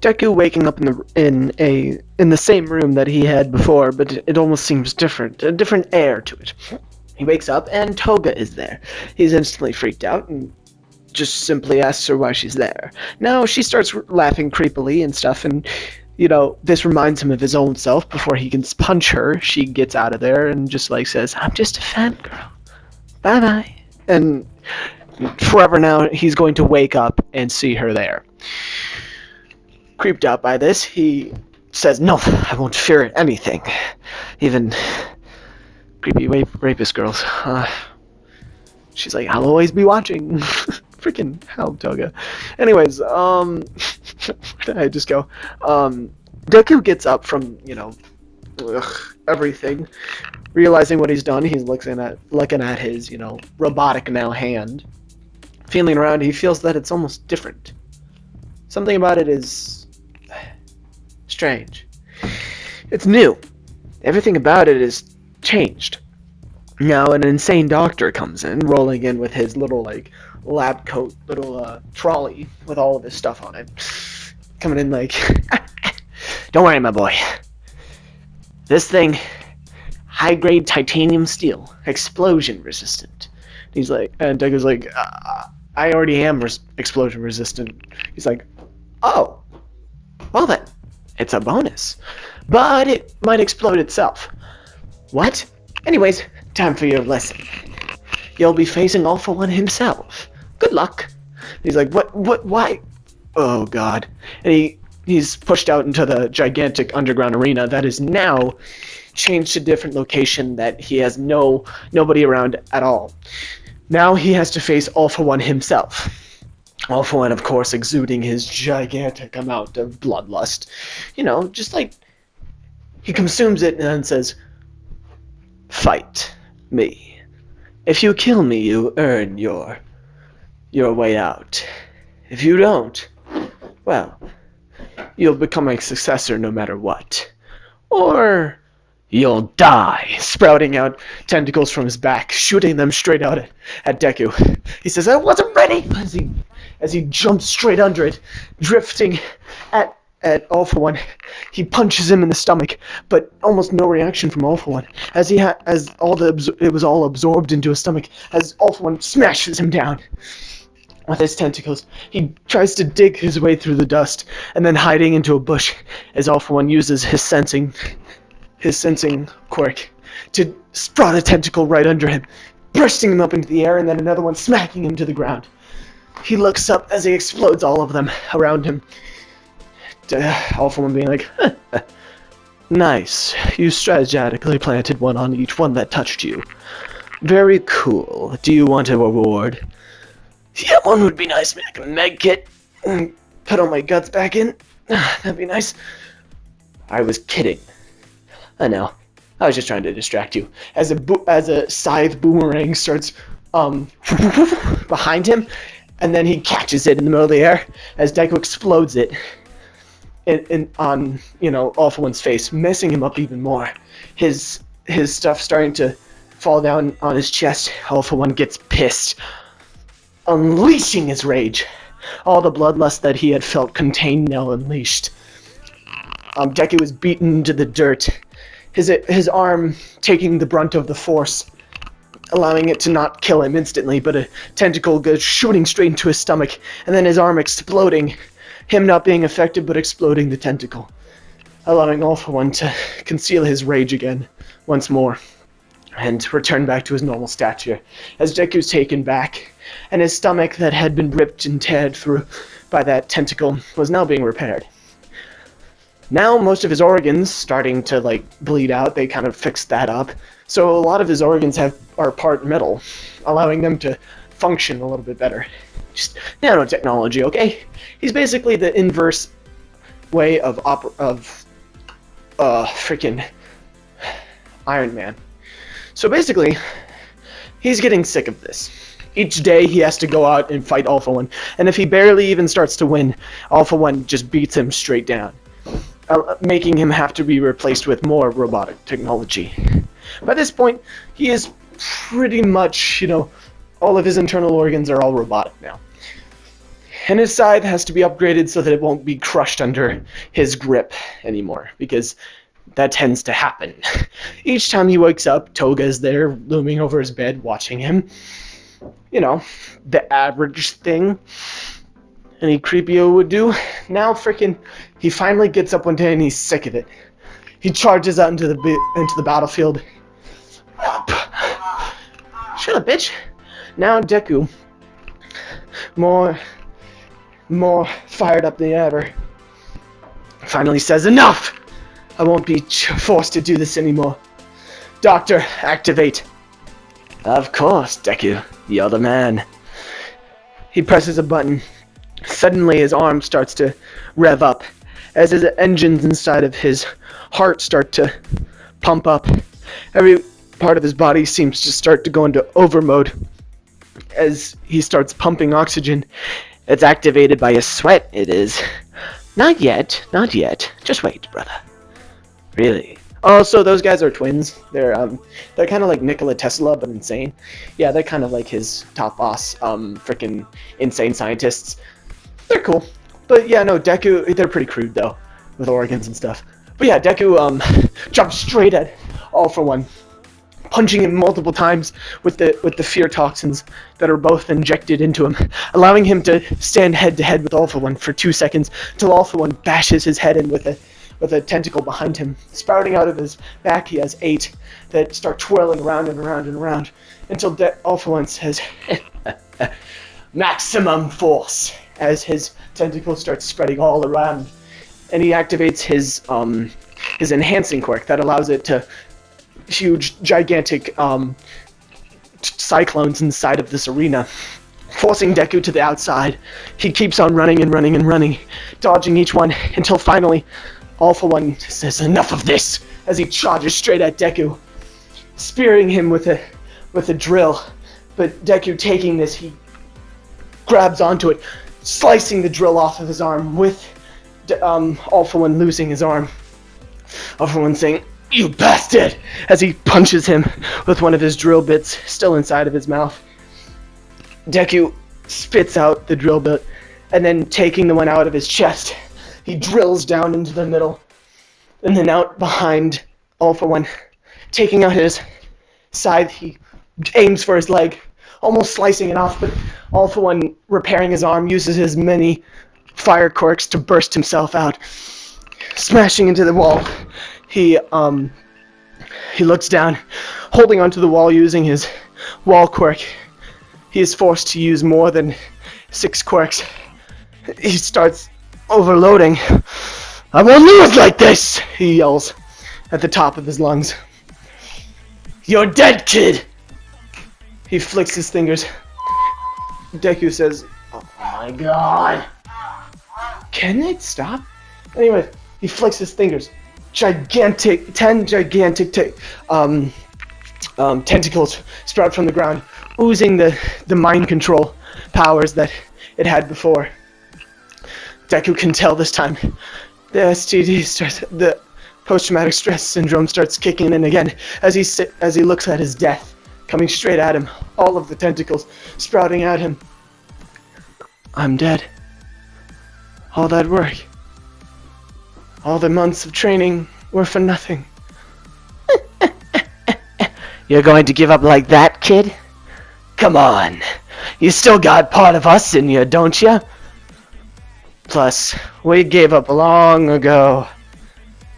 Deku waking up in the same room that he had before, but it almost seems different, a different air to it. He wakes up and Toga is there. He's instantly freaked out and just simply asks her why she's there. Now she starts laughing creepily and stuff, and this reminds him of his own self. Before he can punch her, she gets out of there and just says, "I'm just a fangirl. Bye bye." And forever now, he's going to wake up and see her there. Creeped out by this, he says, "No, I won't fear anything. Even creepy rapist girls." She's like, "I'll always be watching." Freaking hell, Toga. Anyways, where did I just go? Deku gets up from, everything. Realizing what he's done, he's looking at his, robotic now hand. Feeling around, he feels that it's almost different. Something about it is strange. It's new. Everything about it is changed. Now an insane doctor comes in, rolling in with his little, lab coat, little trolley with all of his stuff on it. Coming in "Don't worry, my boy. This thing, high-grade titanium steel, explosion resistant." He's like, and Degu's like, "I already am explosion resistant." He's like, "Oh, well then, it's a bonus. But it might explode itself." "What? Anyways, time for your lesson. You'll be facing All For One himself. Good luck." He's like, What, why? Oh god. And he's pushed out into the gigantic underground arena that is now changed to a different location that he has nobody around at all. Now he has to face All For One himself. All For One, of course, exuding his gigantic amount of bloodlust. Just he consumes it and then says, "Fight me. If you kill me, you earn your way out. If you don't, well, you'll become a successor no matter what. Or you'll die," sprouting out tentacles from his back, shooting them straight out at Deku. He says, "I wasn't ready," as he jumps straight under it, drifting at All For One. He punches him in the stomach, but almost no reaction from All For One, as it was all absorbed into his stomach. As All For One smashes him down with his tentacles, he tries to dig his way through the dust, and then hiding into a bush, as All For One uses his sensing quirk to sprout a tentacle right under him, bursting him up into the air, and then another one smacking him to the ground. He looks up as he explodes all of them around him. All For One being like, "Nice. You strategically planted one on each one that touched you. Very cool. Do you want a reward?" "Yeah, one would be nice. Like a med kit. Put all my guts back in. That'd be nice." "I was kidding. I know. I was just trying to distract you." As a scythe boomerang starts behind him, and then he catches it in the middle of the air as Deku explodes it on All For One's face, messing him up even more. His stuff starting to fall down on his chest. All For One gets pissed, unleashing his rage. All the bloodlust that he had felt contained now unleashed. Deku is beaten to the dirt, his arm taking the brunt of the force, allowing it to not kill him instantly, but a tentacle goes shooting straight into his stomach, and then his arm exploding, him not being affected but exploding the tentacle, allowing All For One to conceal his rage again once more and return back to his normal stature, as Deku's taken back, and his stomach that had been ripped and teared through by that tentacle was now being repaired. Now most of his organs starting to bleed out. They kind of fixed that up, so a lot of his organs are part metal, allowing them to function a little bit better. Just nanotechnology, okay? He's basically the inverse way of freaking Iron Man. So basically, he's getting sick of this. Each day he has to go out and fight All For One, and if he barely even starts to win, All For One just beats him straight down, making him have to be replaced with more robotic technology. By this point, he is pretty much, all of his internal organs are all robotic now. And his scythe has to be upgraded so that it won't be crushed under his grip anymore, because that tends to happen. Each time he wakes up, Toga's there, looming over his bed, watching him. You know, the average thing any creepio would do. Now he finally gets up one day and he's sick of it. He charges out into the battlefield. Shut up, bitch. Now Deku, more fired up than ever, finally says, enough! I won't be forced to do this anymore. Doctor, activate. Of course, Deku. You're the man. He presses a button. Suddenly his arm starts to rev up as his engines inside of his heart start to pump up. Every part of his body seems to start to go into overmode as he starts pumping oxygen. It's activated by his sweat, it is. Not yet, not yet. Just wait, brother. Really? Oh, so those guys are twins. They're kind of like Nikola Tesla, but insane. Yeah, they're kind of like his top boss, freaking insane scientists. They're cool. But yeah, no, Deku, they're pretty crude though, with organs and stuff. But yeah, Deku jumps straight at All For One, punching him multiple times with the fear toxins that are both injected into him, allowing him to stand head to head with All For One for 2 seconds until All For One bashes his head in with a tentacle behind him. Sprouting out of his back, he has 8 that start twirling around and around and around until All For One says, maximum force, as his tentacles start spreading all around. And he activates his enhancing quirk that allows it to huge, gigantic cyclones inside of this arena, forcing Deku to the outside. He keeps on running and running and running, dodging each one, until finally All For One says, enough of this, as he charges straight at Deku, spearing him with a drill. But Deku, taking this, he grabs onto it, slicing the drill off of his arm, with All For One losing his arm. All For One saying, you bastard! As he punches him with one of his drill bits still inside of his mouth. Deku spits out the drill bit, and then taking the one out of his chest, he drills down into the middle, and then out behind All For One. Taking out his scythe, he aims for his leg, almost slicing it off, but All For One, repairing his arm, uses his many fire quirks to burst himself out. Smashing into the wall, he looks down, holding onto the wall using his wall quirk. He is forced to use more than 6 quirks. He starts overloading. I won't lose like this, he yells at the top of his lungs. You're dead, kid! He flicks his fingers. Deku says, oh my god. Can it stop? Anyway, he flicks his fingers. 10 gigantic tentacles sprout from the ground, oozing the mind control powers that it had before. Deku can tell this time the STD stress, the post-traumatic stress syndrome, starts kicking in again as he looks at his death coming straight at him, all of the tentacles sprouting at him. I'm dead. All that work, all the months of training were for nothing. You're going to give up like that, kid? Come on. You still got part of us in you, don't you? Plus, we gave up long ago.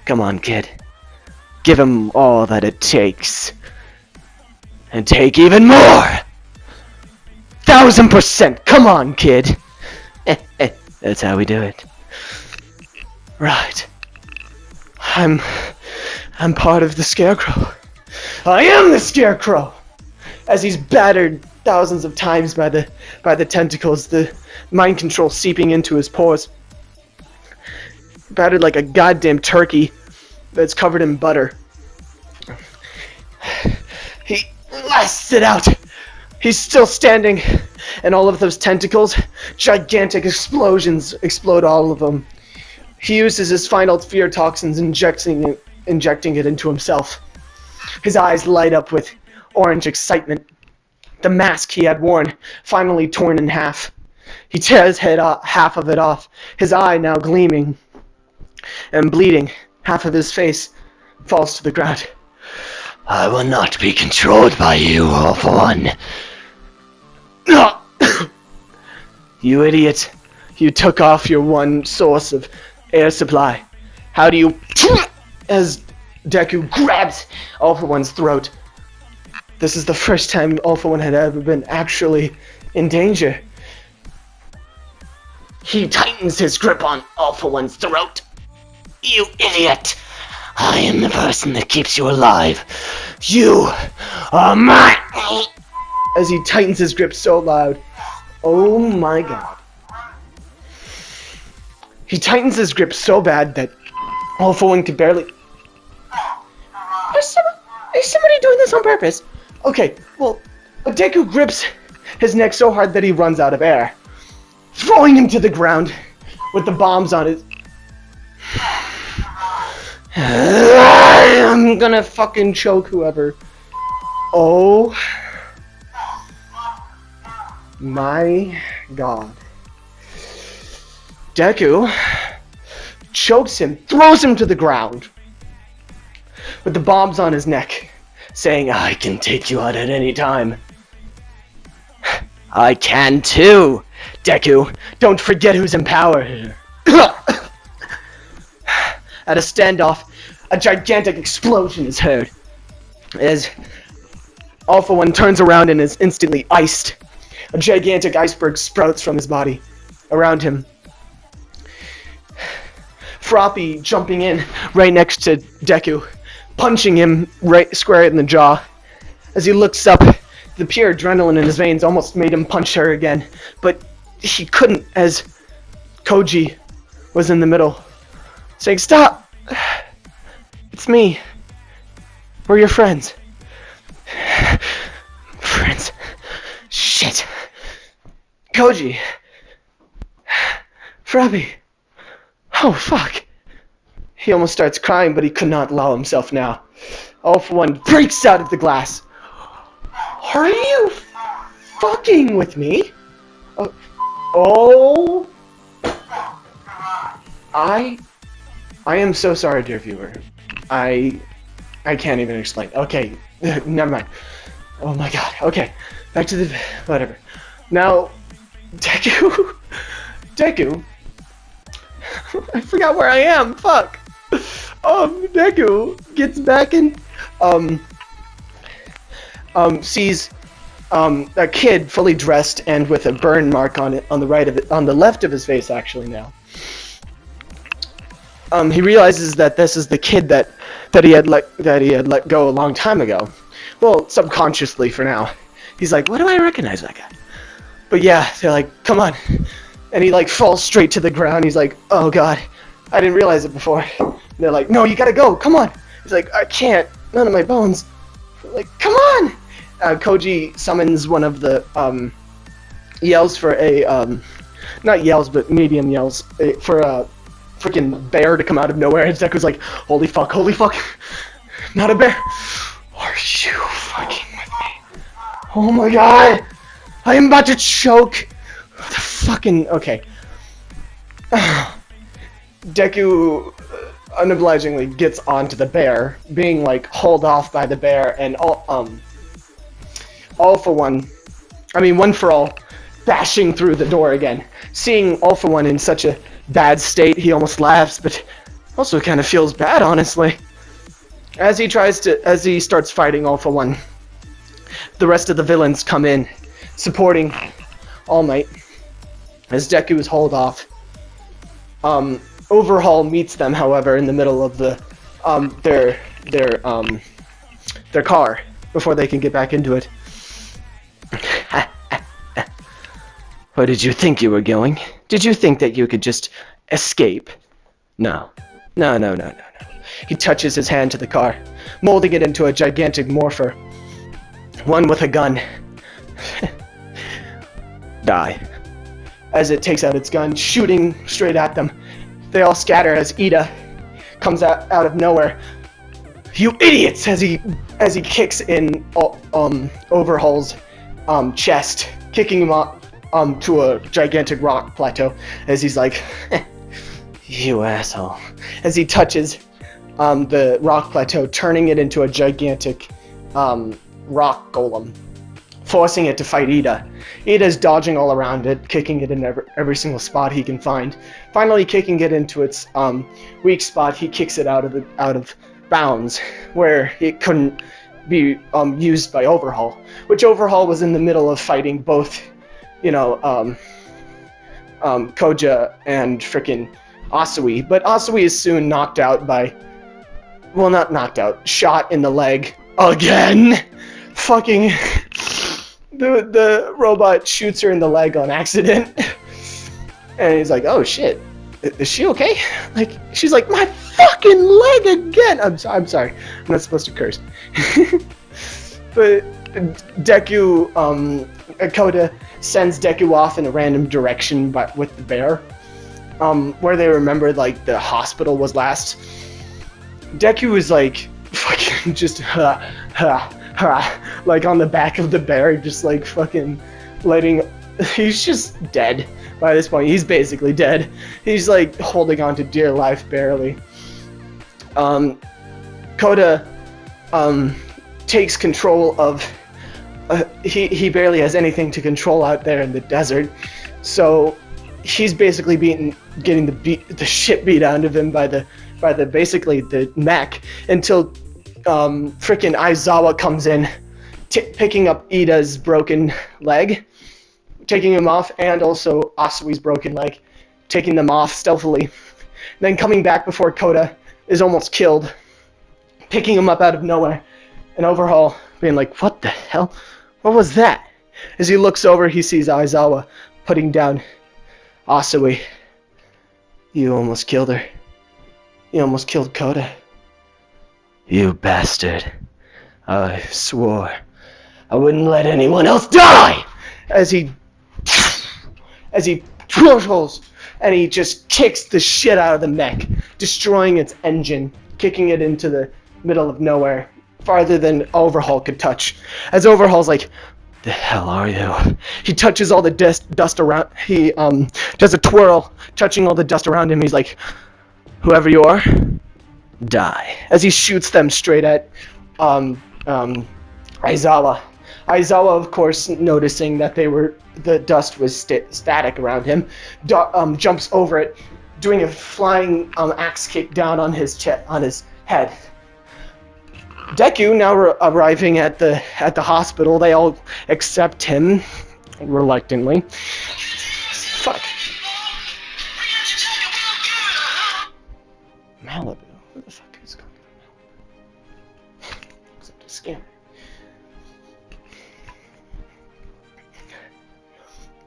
Come on, kid. Give him all that it takes. And take even more! 1000%! Come on, kid! That's how we do it. Right. I'm part of the Scarecrow. I am the Scarecrow! As he's battered thousands of times by the tentacles, the mind control seeping into his pores. Battered like a goddamn turkey that's covered in butter. He lasts it out. He's still standing, and all of those tentacles, gigantic explosions, explode all of them. He uses his final fear toxins, injecting it into himself. His eyes light up with orange excitement. The mask he had worn, finally torn in half. He tears half of it off, his eye now gleaming and bleeding. Half of his face falls to the ground. I will not be controlled by you, Awful One. You idiot. You took off your one source of air supply. How do you... As Deku grabs Awful One's throat. This is the first time Awful One had ever been actually in danger. He tightens his grip on Awful One's throat. You idiot! I am the person that keeps you alive. You are mine! As he tightens his grip so loud. Oh my god. He tightens his grip so bad that Awful One can barely... Is somebody doing this on purpose? Okay, well, Deku grips his neck so hard that he runs out of air, throwing him to the ground with the bombs on his... I'm gonna fucking choke whoever. Oh my god. Deku chokes him, throws him to the ground with the bombs on his neck, saying, I can take you out at any time. I can too, Deku. Don't forget who's in power here. At a standoff, a gigantic explosion is heard as Awful One turns around and is instantly iced. A gigantic iceberg sprouts from his body around him. Froppy jumping in right next to Deku, punching him right square in the jaw. As he looks up, the pure adrenaline in his veins almost made him punch her again, but he couldn't as Koji was in the middle, saying, Stop! It's me. We're your friends. Friends. Shit. Koji. Froppy. Oh, fuck. He almost starts crying, but he could not allow himself now. Awful One breaks out of the glass. Are you fucking with me? Oh. I am so sorry, dear viewer. I can't even explain. Okay, never mind. Oh my god. Okay, back to the... whatever. Now, Deku... I forgot where I am. Fuck. Deku gets back and sees a kid fully dressed and with a burn mark on it on the left of his face actually now. He realizes that this is the kid that he had let go a long time ago. Well, subconsciously for now. He's like, why do I recognize that guy? But yeah, they're like, come on. And he like falls straight to the ground. He's like, oh god, I didn't realize it before. And they're like, no, you gotta go, come on. He's like, I can't, none of my bones. They're like, come on. Koji summons one of the yells for a not yells but medium yells for a freaking bear to come out of nowhere. And Deku's like, holy fuck, not a bear. Are you fucking with me? Oh my god, I am about to choke. The fucking... okay. Deku unobligingly gets onto the bear, being like hauled off by the bear, and One for All, bashing through the door again. Seeing All for One in such a bad state, he almost laughs, but also kind of feels bad, honestly. As he starts fighting All for One, the rest of the villains come in, supporting All Might. As Deku is hauled off, Overhaul meets them, however, in the middle of the their car before they can get back into it. Where did you think you were going? Did you think that you could just escape? No. He touches his hand to the car, molding it into a gigantic morpher. One with a gun. Die. As it takes out its gun, shooting straight at them. They all scatter as Ida comes out of nowhere. You idiots! As he kicks in Overhaul's chest, kicking him to a gigantic rock plateau, as he's like, "You asshole," as he touches the rock plateau, turning it into a gigantic rock golem, forcing it to fight Ida. Ida's dodging all around it, kicking it in every single spot he can find. Finally, kicking it into its weak spot, he kicks it out of bounds, where it couldn't be used by Overhaul, which Overhaul was in the middle of fighting both, Koja and frickin' Asui. But Asui is soon knocked out by, well, not knocked out, shot in the leg again. Fucking the robot shoots her in the leg on accident, and he's like, "Oh shit, is she okay?" Like, she's like, "My fucking leg again." I'm sorry, I'm not supposed to curse. But Deku, Koda sends Deku off in a random direction, but with the bear, where they remembered like the hospital was last. Deku is like fucking just like on the back of the bear, just like fucking he's just dead by this point. He's basically dead. He's like holding on to dear life barely. Koda takes control of he barely has anything to control out there in the desert, so he's basically getting the shit beat out of him by the basically the mech, until frickin' Aizawa comes in, picking up Ida's broken leg, taking him off, and also Asui's broken leg, taking them off stealthily, then coming back before Koda is almost killed, picking him up out of nowhere, and Overhaul being like, "What the hell? What was that?" As he looks over, he sees Aizawa putting down Asui. "You almost killed her. You almost killed Koda. You bastard. I swore I wouldn't let anyone else die!" As he twirls and he just kicks the shit out of the mech, destroying its engine, kicking it into the middle of nowhere, farther than Overhaul could touch. As Overhaul's like, "The hell are you?" He touches all the dust around. He does a twirl, touching all the dust around him. He's like, "Whoever you are, die," as he shoots them straight at Aizawa. Aizawa, of course, noticing that the dust was static around him, jumps over it, doing a flying axe kick down on his head. Deku now arriving at the hospital. They all accept him reluctantly. Fuck. Malibu. Who the fuck is going to Malibu? Except a scammer.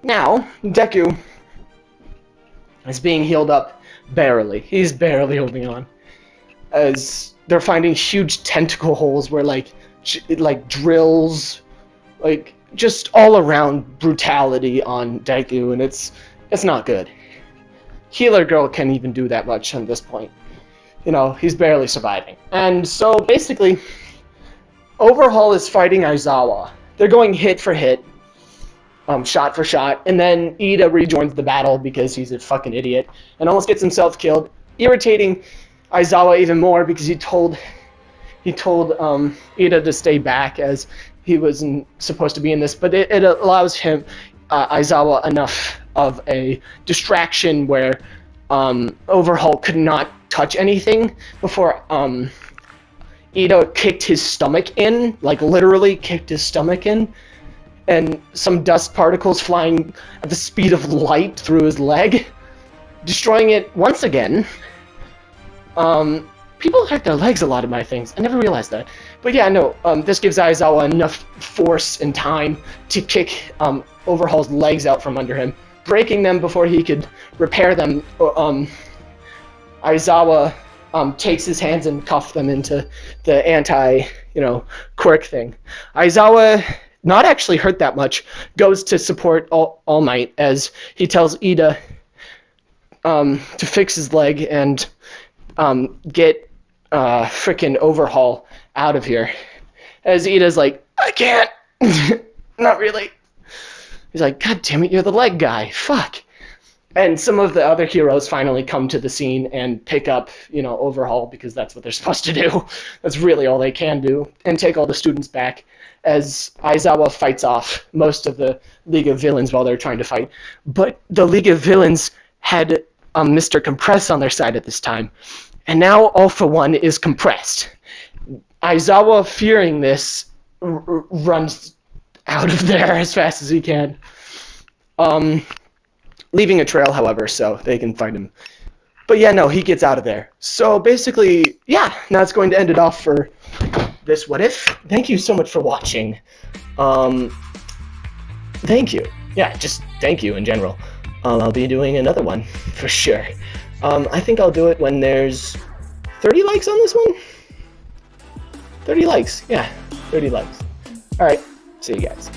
Now, Deku is being healed up barely. He's barely holding on, as they're finding huge tentacle holes where like drills, like just all around brutality on Deku, and it's not good. Healer Girl can't even do that much at this point. He's barely surviving. And so basically, Overhaul is fighting Aizawa. They're going hit for hit, shot for shot, and then Ida rejoins the battle because he's a fucking idiot and almost gets himself killed, irritating Aizawa even more because he told Ida to stay back as he wasn't supposed to be in this, but it allows him, Aizawa, enough of a distraction where Overhaul could not touch anything before Ida kicked his stomach in, like literally kicked his stomach in, and some dust particles flying at the speed of light through his leg, destroying it once again. People hurt their legs a lot in my things. I never realized that. But yeah, no, this gives Aizawa enough force and time to kick Overhaul's legs out from under him, breaking them before he could repair them. Aizawa takes his hands and cuffs them into the quirk thing. Aizawa, not actually hurt that much, goes to support All Might as he tells Ida to fix his leg and get frickin' Overhaul out of here. As Ida's like, "I can't." Not really. He's like, God damn it, you're the leg guy. Fuck. And some of the other heroes finally come to the scene and pick up, overhaul, because that's what they're supposed to do. That's really all they can do, and take all the students back as Aizawa fights off most of the League of Villains while they're trying to fight. But the League of Villains had Mr. Compress on their side at this time, and now All For One is compressed. Aizawa, fearing this, runs out of there as fast as he can. Leaving a trail, however, so they can find him. But yeah, no, he gets out of there. So basically, yeah, that's going to end it off for this What If. Thank you so much for watching. Thank you. Yeah, just thank you in general. I'll be doing another one, for sure. I think I'll do it when there's 30 likes on this one? 30 likes, yeah, 30 likes. Alright, see you guys.